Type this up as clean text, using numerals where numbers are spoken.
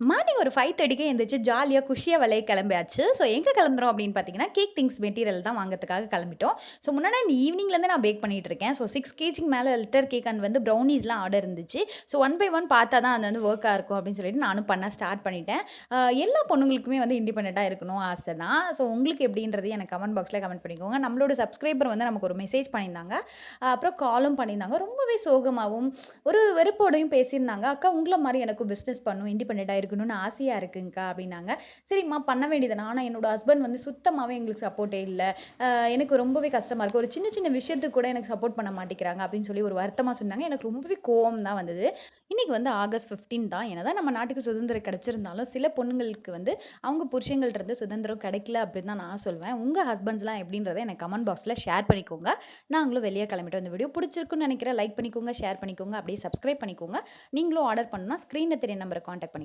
Morning ஒரு 5:30க்கே எந்திரிச்சு ஜாலியா குஷியா விளைய கிளம்பியாச்சு. ஸோ எங்க கிளம்புறோம் அப்படின்னு பார்த்தீங்கன்னா, கேக் திங்ஸ் மெட்டீரியல் தான் வாங்கறதுக்காக கிளம்பிட்டோம். ஸோ முன்னாடி ஈவினிங்லேருந்து நான் பேக் பண்ணிட்டு இருக்கேன். ஸோ 6 கேஜிக்கு மேல லிட்டர் கேக் அண்ட் வந்து ப்ரௌனீஸ்லாம் ஆர்டர் இருந்துச்சு. ஸோ ஒன் பை ஒன் பார்த்தா தான் அது வந்து ஒர்க்கா இருக்கும் அப்படின்னு சொல்லிட்டு நானும் பண்ண ஸ்டார்ட் பண்ணிட்டேன். எல்லா பொண்ணுங்களுக்குமே வந்து இண்டிபெண்டன்ட்டா இருக்கணும் ஆசை தான். ஸோ உங்களுக்கு எப்படின்றது எனக்கு கமெண்ட் பாக்ஸ்ல கமெண்ட் பண்ணிக்கோங்க. நம்மளோட சப்ஸ்கிரைபர் வந்து நமக்கு ஒரு மெசேஜ் பண்ணியிருந்தாங்க. அப்புறம் காலும் பண்ணியிருந்தாங்க. ரொம்பவே சோகமாவும், ஒரு வெறுப்போடையும் பேசியிருந்தாங்க. "அக்கா உங்கள மாரி எனக்கும் பிசினஸ் பண்ணணும், இண்டிபெண்டன்ட்டா இருக்கணும்னு ஆசையா இருக்குங்க்கா" அப்படின்னாங்க. சரிம்மா பண்ண வேண்டியது தானே. ஆனா என்னோட ஹஸ்பண்ட் வந்து சுத்தமாவே எங்களுக்கு சப்போர்ட்டே இல்ல. எனக்கு ரொம்பவே கஷ்டமா இருக்கு. ஒரு சின்ன சின்ன விஷயத்துக்கு கூட எனக்கு சப்போர்ட் பண்ண மாட்டேங்கிறாங்க அப்படின்னு சொல்லி ஒரு வருத்தமா சொன்னாங்க. எனக்கு ரொம்பவே கோவம் தான் வந்தது. இன்னைக்கு வந்து ஆகஸ்ட் 15 தான். என்னதான் நம்ம நாட்டுக்கு சுதந்திரம் கிடைச்சிருந்தாலும், சில பொண்ணுங்களுக்கு வந்து அவங்க புருஷங்கள்ட்ட இருந்து சுதந்திரம் கிடைக்கல அப்படின்னு தான் நான் சொல்வேன். உங்க ஹஸ்பண்ட்ஸ்லாம் எப்படின்றத எனக்கு கமெண்ட் பாக்ஸ்ல ஷேர் பண்ணிக்கோங்க. நாங்களும் வெளிய கிளம்பிட்டோம். இந்த வீடியோ பிடிச்சிருக்குன்னு நினைக்கிறேன். லைக் பண்ணிக்கோங்க, ஷேர் பண்ணிக்கோங்க, அப்படியே சப்ஸ்கிரைப் பண்ணிக்கோங்க. நீங்களும் ஆர்டர் பண்ணா ஸ்க்ரீன்ல தெரிய நம்பர கான்டாக்ட் பண்ணி